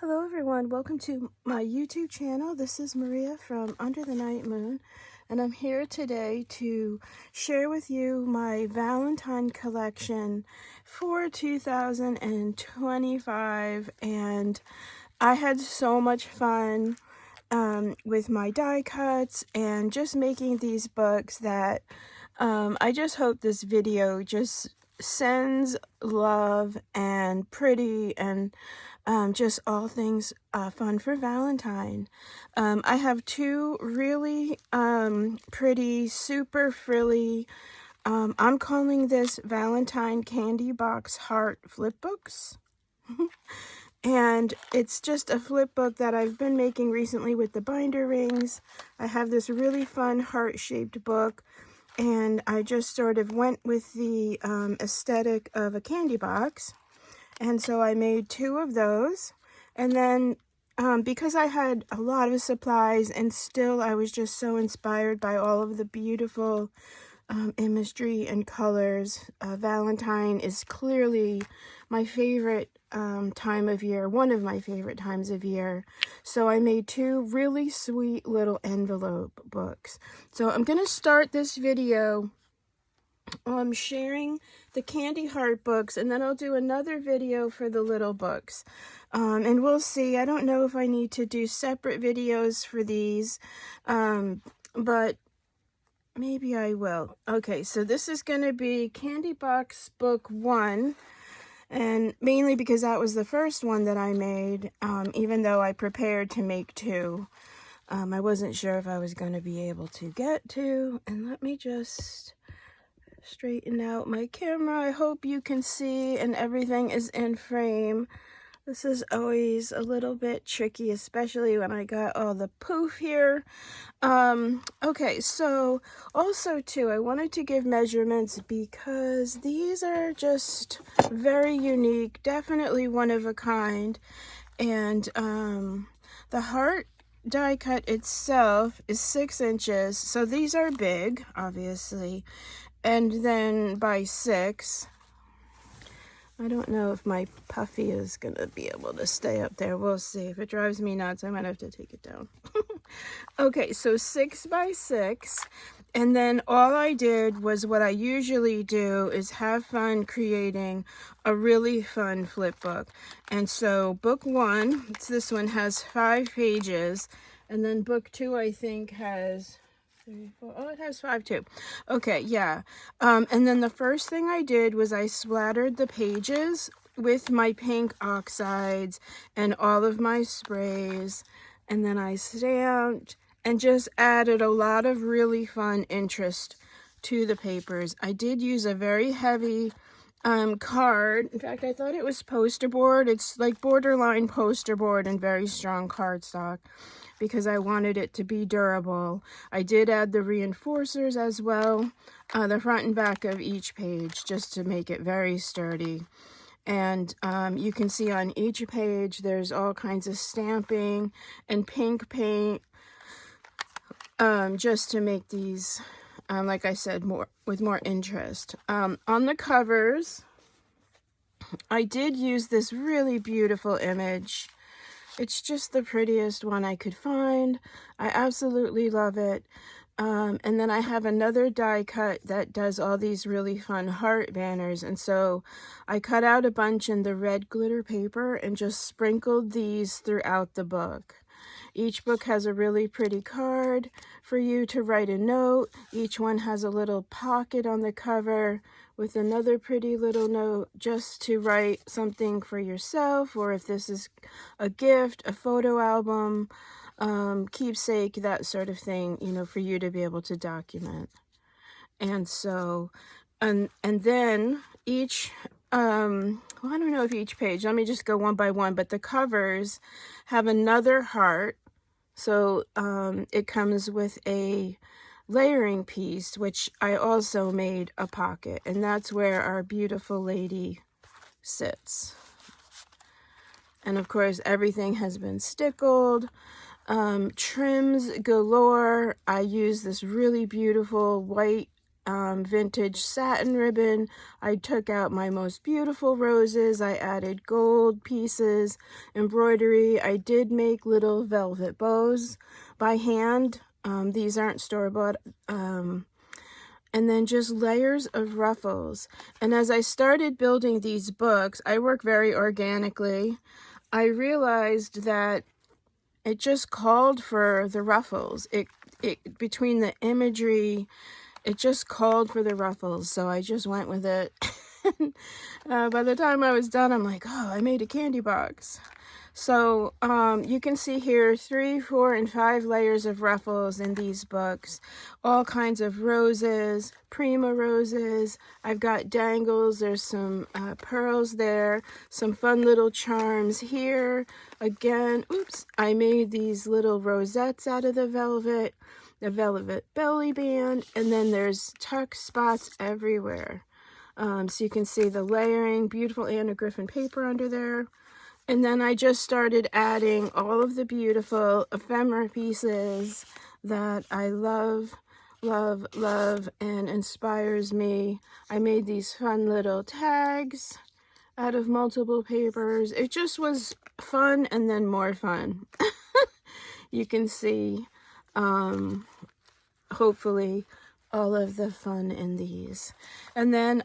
Hello everyone, welcome to my YouTube channel. This is Maria from Under the Night Moon, and I'm here today to share with you my Valentine collection for 2025, and I had so much fun with my die cuts and just making these books that I just hope this video just sends love and pretty and just all things fun for Valentine. I have two really pretty, super frilly, I'm calling this Valentine Candy Heart Flip Books. And it's just a flip book that I've been making recently with the binder rings. I have this really fun heart-shaped book, and I just sort of went with the aesthetic of a candy box. And so I made two of those. And then because I had a lot of supplies and still I was just so inspired by all of the beautiful imagery and colors, Valentine is clearly my favorite time of year, one of my favorite times of year. So I made two really sweet little envelope books. So I'm going to start this video sharing the Candy Heart books, and then I'll do another video for the little books. And we'll see. I don't know if I need to do separate videos for these, but maybe I will. Okay, so this is going to be Candy Box Book 1, and mainly because that was the first one that I made, even though I prepared to make two. I wasn't sure if I was going to be able to get to, and let me just straighten out my camera. I hope you can see and everything is in frame. This is always a little bit tricky, especially when I got all the poof here. Okay, so also too, I wanted to give measurements because these are just very unique, definitely one of a kind. And the heart die cut itself is 6 inches, so these are big, obviously, and then by 6. I don't know if my puffy is gonna be able to stay up there. We'll see. If it drives me nuts, I might have to take it down. Okay, so 6 by 6, and then all I did was what I usually do is have fun creating a really fun flip book. And so book 1, it's this one, has 5 pages, and then book 2 I think has 3, 4, oh, it has 5 too. Okay, yeah. And then the first thing I did was I splattered the pages with my pink oxides and all of my sprays, and then I stamped and just added a lot of really fun interest to the papers. I did use a very heavy card. In fact, I thought it was poster board. It's like borderline poster board and very strong cardstock, because I wanted it to be durable. I did add the reinforcers as well, the front and back of each page, just to make it very sturdy. And you can see on each page there's all kinds of stamping and pink paint, just to make these, like I said, with more interest. On the covers, I did use this really beautiful image. It's just the prettiest one I could find. I absolutely love it. And then I have another die cut that does all these really fun heart banners. And so I cut out a bunch in the red glitter paper and just sprinkled these throughout the book. Each book has a really pretty card for you to write a note. Each one has a little pocket on the cover with another pretty little note just to write something for yourself, or if this is a gift, a photo album, keepsake, that sort of thing, you know, for you to be able to document. And so, and then each, well, I don't know if each page, let me just go one by one, but the covers have another heart. So it comes with a layering piece, which I also made a pocket, and that's where our beautiful lady sits. And of course, everything has been stickled. Trims galore. I use this really beautiful white vintage satin ribbon. I took out my most beautiful roses. I added gold pieces, embroidery. I did make little velvet bows by hand. These aren't store-bought. And then just layers of ruffles. And as I started building these books, I work very organically. I realized that it just called for the ruffles. It between the imagery, it just called for the ruffles. So I just went with it. By the time I was done, I'm like, oh, I made a candy box. So you can see here 3, 4, and 5 layers of ruffles in these books. All kinds of roses, prima roses. I've got dangles. There's some pearls there. Some fun little charms here. Again, oops, I made these little rosettes out of the velvet belly band. And then there's tuck spots everywhere. So you can see the layering, beautiful Anna Griffin paper under there. And then I just started adding all of the beautiful ephemera pieces that I love, love, love, and inspires me. I made these fun little tags out of multiple papers. It just was fun and then more fun. You can see, hopefully, all of the fun in these. And then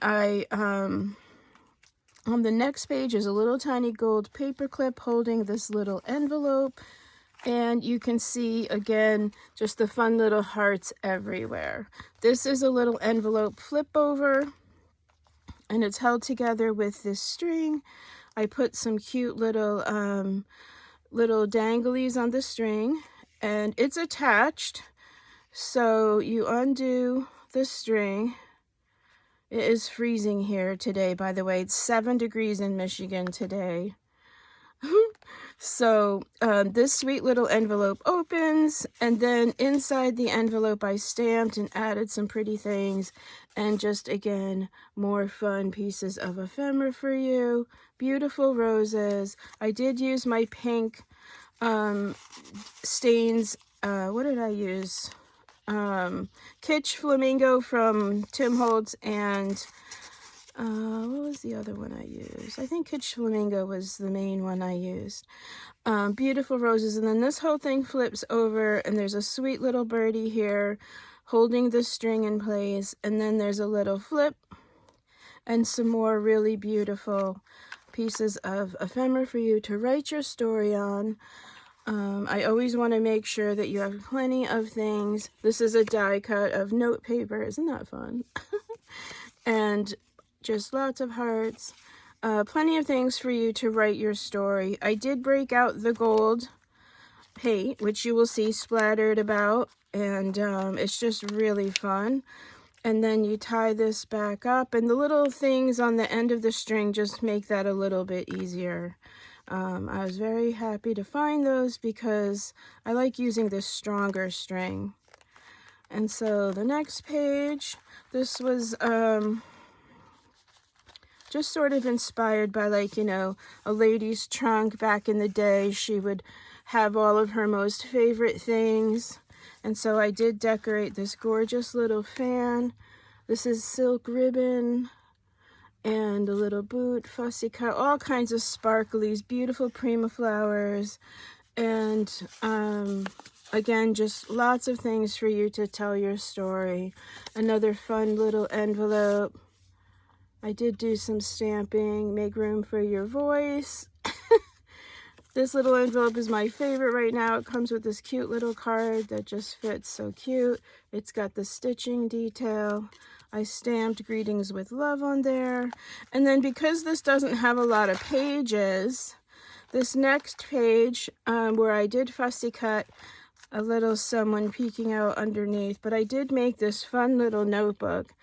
on the next page is a little tiny gold paper clip holding this little envelope. And you can see, again, just the fun little hearts everywhere. This is a little envelope flip over, and it's held together with this string. I put some cute little danglies on the string, and it's attached. So you undo the string. It is freezing here today, by the way. It's 7 degrees in Michigan today. So this sweet little envelope opens, and then inside the envelope I stamped and added some pretty things, and just, again, more fun pieces of ephemera for you. Beautiful roses. I did use my pink stains. What did I use? Kitsch Flamingo from Tim Holtz, and what was the other one I used? I think Kitsch Flamingo was the main one I used. Beautiful roses, and then this whole thing flips over, and there's a sweet little birdie here holding the string in place, and then there's a little flip and some more really beautiful pieces of ephemera for you to write your story on. I always want to make sure that you have plenty of things. This is a die cut of note paper. Isn't that fun? And just lots of hearts. Plenty of things for you to write your story. I did break out the gold paint, which you will see splattered about. And it's just really fun. And then you tie this back up. And the little things on the end of the string just make that a little bit easier. I was very happy to find those because I like using this stronger string. And so the next page, this was just sort of inspired by, like, you know, a lady's trunk back in the day. She would have all of her most favorite things. And so I did decorate this gorgeous little fan. This is silk ribbon. And a little boot, fussy cut, all kinds of sparklies, beautiful prima flowers, and again, just lots of things for you to tell your story. Another fun little envelope. I did do some stamping, make room for your voice. This little envelope is my favorite right now. It comes with this cute little card that just fits so cute. It's got the stitching detail. I stamped greetings with love on there. And then because this doesn't have a lot of pages, this next page where I did fussy cut a little someone peeking out underneath, but I did make this fun little notebook,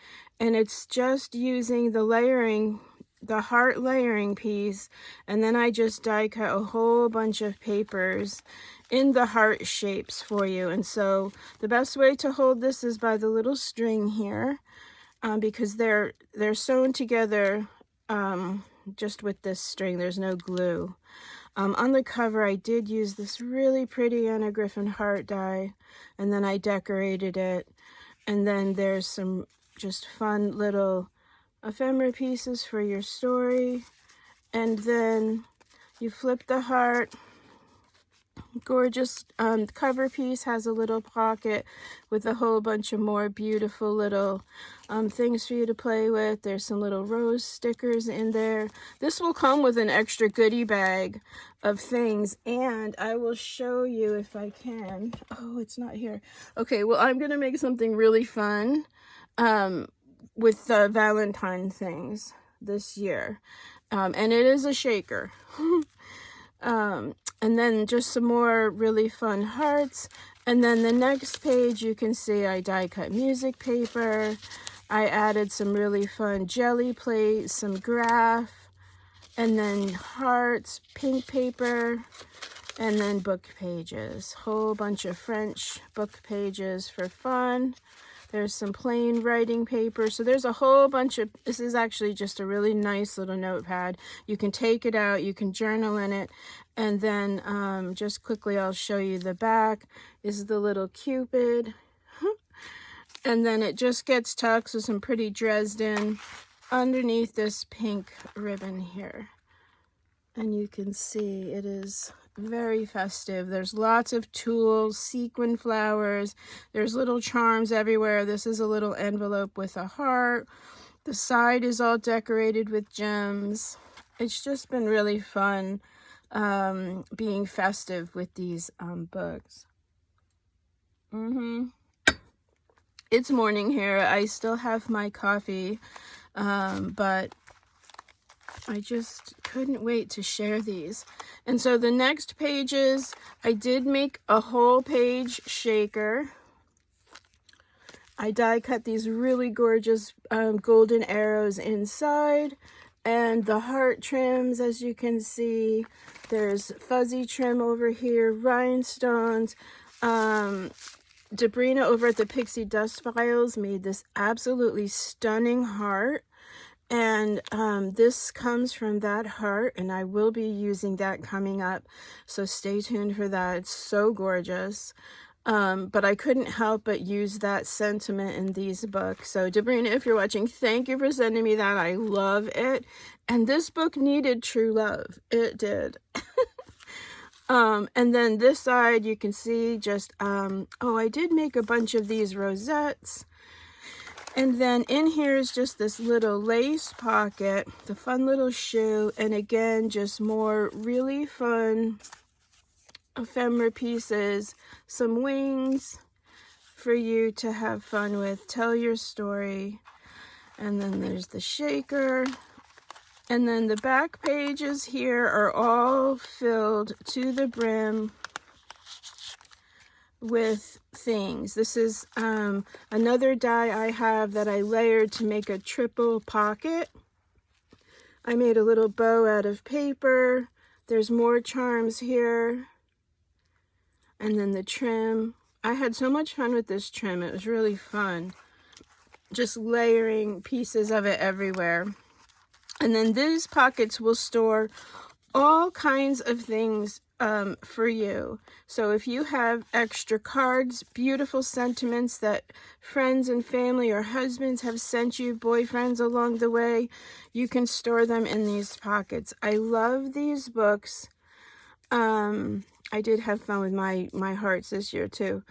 and it's just using the layering, the heart layering piece, and then I just die cut a whole bunch of papers in the heart shapes for you. And so the best way to hold this is by the little string here. Because they're sewn together just with this string. There's no glue. On the cover, I did use this really pretty Anna Griffin heart die, and then I decorated it. And then there's some just fun little ephemera pieces for your story. And then you flip the heart. Gorgeous cover piece, has a little pocket with a whole bunch of more beautiful little things for you to play with. There's some little rose stickers in there. This will come with an extra goodie bag of things, and I will show you if I can. Oh, it's not here. Okay, well, I'm gonna make something really fun with the Valentine things this year, and it is a shaker. And then just some more really fun hearts. And then the next page, you can see I die cut music paper. I added some really fun jelly plates, some graph, and then hearts, pink paper, and then book pages. Whole bunch of French book pages for fun. There's some plain writing paper. So there's a whole bunch of, this is actually just a really nice little notepad. You can take it out, you can journal in it. And then just quickly, I'll show you the back. This is the little Cupid. And then it just gets tucked with some pretty Dresden underneath this pink ribbon here. And you can see it is very festive. There's lots of tools, sequin flowers. There's little charms everywhere. This is a little envelope with a heart. The side is all decorated with gems. It's just been really fun being festive with these books. It's morning here. I still have my coffee, but I just couldn't wait to share these. And so the next pages, I did make a whole page shaker. I die cut these really gorgeous golden arrows inside, and the heart trims, as you can see. There's fuzzy trim over here, rhinestones. Debrina over at the Pixie Dust Files made this absolutely stunning heart. And this comes from that heart, and I will be using that coming up. So stay tuned for that. It's so gorgeous. But I couldn't help but use that sentiment in these books. So Debrina, if you're watching, thank you for sending me that. I love it. And this book needed true love. It did. And then this side, you can see just, oh, I did make a bunch of these rosettes. And then in here is just this little lace pocket, the fun little shoe, and again, just more really fun ephemera pieces, some wings for you to have fun with, tell your story. And then there's the shaker. And then the back pages here are all filled to the brim with things. This is another die I have that I layered to make a triple pocket. I made a little bow out of paper. There's more charms here. And then the trim. I had so much fun with this trim. It was really fun. Just layering pieces of it everywhere. And then these pockets will store all kinds of things for you. So if you have extra cards, beautiful sentiments that friends and family or husbands have sent you, boyfriends along the way, you can store them in these pockets. I love these books. I did have fun with my hearts this year too.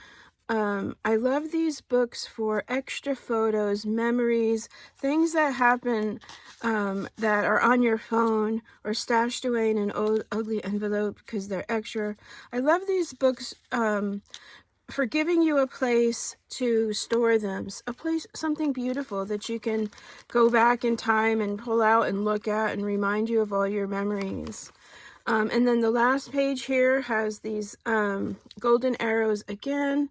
I love these books for extra photos, memories, things that happen that are on your phone or stashed away in an old ugly envelope because they're extra. I love these books for giving you a place to store them, a place, something beautiful that you can go back in time and pull out and look at and remind you of all your memories. And then the last page here has these golden arrows again.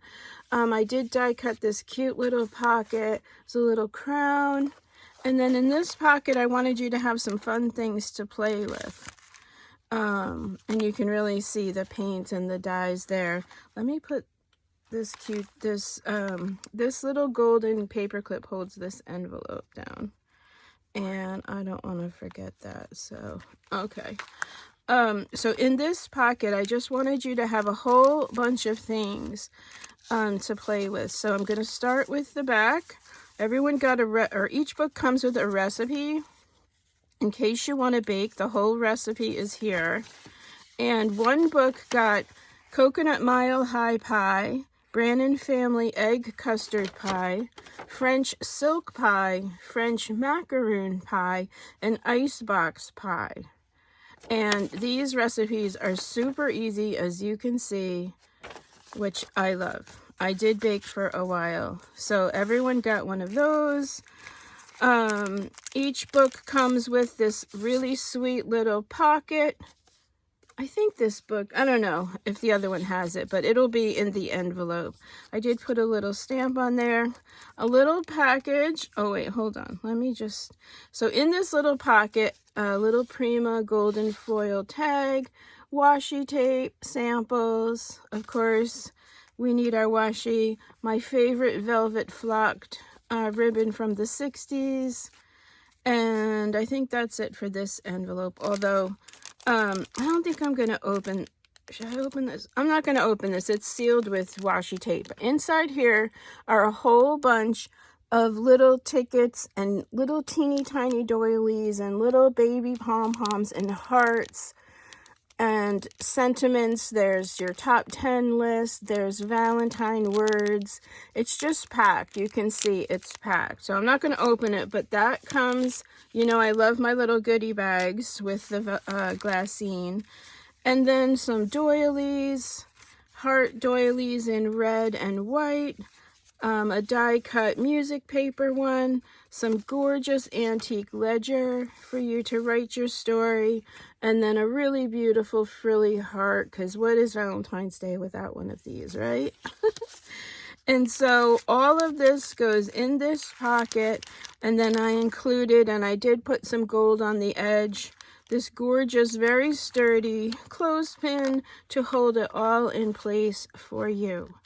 I did die cut this cute little pocket. It's a little crown. And then in this pocket, I wanted you to have some fun things to play with. And you can really see the paint and the dyes there. Let me put this cute, this little golden paper clip holds this envelope down. And I don't want to forget that. So, okay. So in this pocket, I just wanted you to have a whole bunch of things to play with. So I'm going to start with the back. Everyone got each book comes with a recipe. In case you want to bake, the whole recipe is here. And one book got Coconut Mile High Pie, Brannon Family Egg Custard Pie, French Silk Pie, French Macaroon Pie, and Icebox Pie. And these recipes are super easy, as you can see, which I love. I did bake for a while. So everyone got one of those. Each book comes with this really sweet little pocket. I think this book, I don't know if the other one has it, but it'll be in the envelope. I did put a little stamp on there. A little package. Oh, wait, hold on. Let me just... So in this little pocket, a little Prima golden foil tag, washi tape, samples. Of course, we need our washi. My favorite velvet flocked ribbon from the 60s. And I think that's it for this envelope. Although, I don't think I'm going to open... Should I open this? I'm not going to open this. It's sealed with washi tape. Inside here are a whole bunch of little tickets and little teeny tiny doilies and little baby pom-poms and hearts and sentiments. There's your top 10 list. There's Valentine words. It's just packed. You can see it's packed. So I'm not going to open it, but that comes, you know, I love my little goodie bags with the glassine. And then some doilies, heart doilies in red and white. A die-cut music paper one, some gorgeous antique ledger for you to write your story, and then a really beautiful frilly heart, because what is Valentine's Day without one of these, right? And so all of this goes in this pocket, and then I included, and I did put some gold on the edge, this gorgeous, very sturdy clothespin to hold it all in place for you.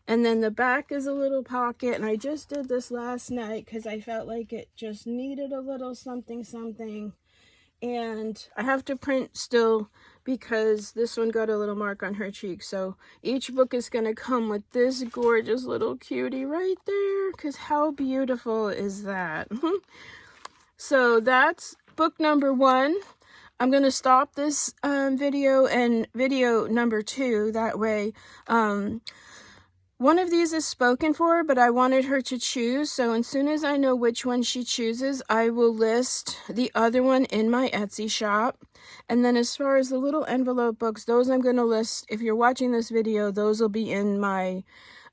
And then the back is a little pocket, and I just did this last night because I felt like it just needed a little something. And I have to print still because this one got a little mark on her cheek. So each book is going to come with this gorgeous little cutie right there, because how beautiful is that? So that's book number 1. I'm going to stop this video and video number 2. That way, one of these is spoken for, but I wanted her to choose. So as soon as I know which one she chooses, I will list the other one in my Etsy shop. And then as far as the little envelope books, those I'm going to list. If you're watching this video, those will be in my...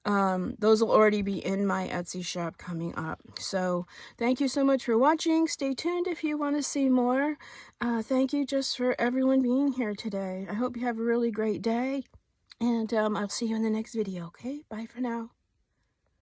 those will already be in my Etsy shop coming up. So thank you so much for watching. Stay tuned if you want to see more. Thank you just for everyone being here today. I hope you have a really great day. And I'll see you in the next video, okay? Bye for now.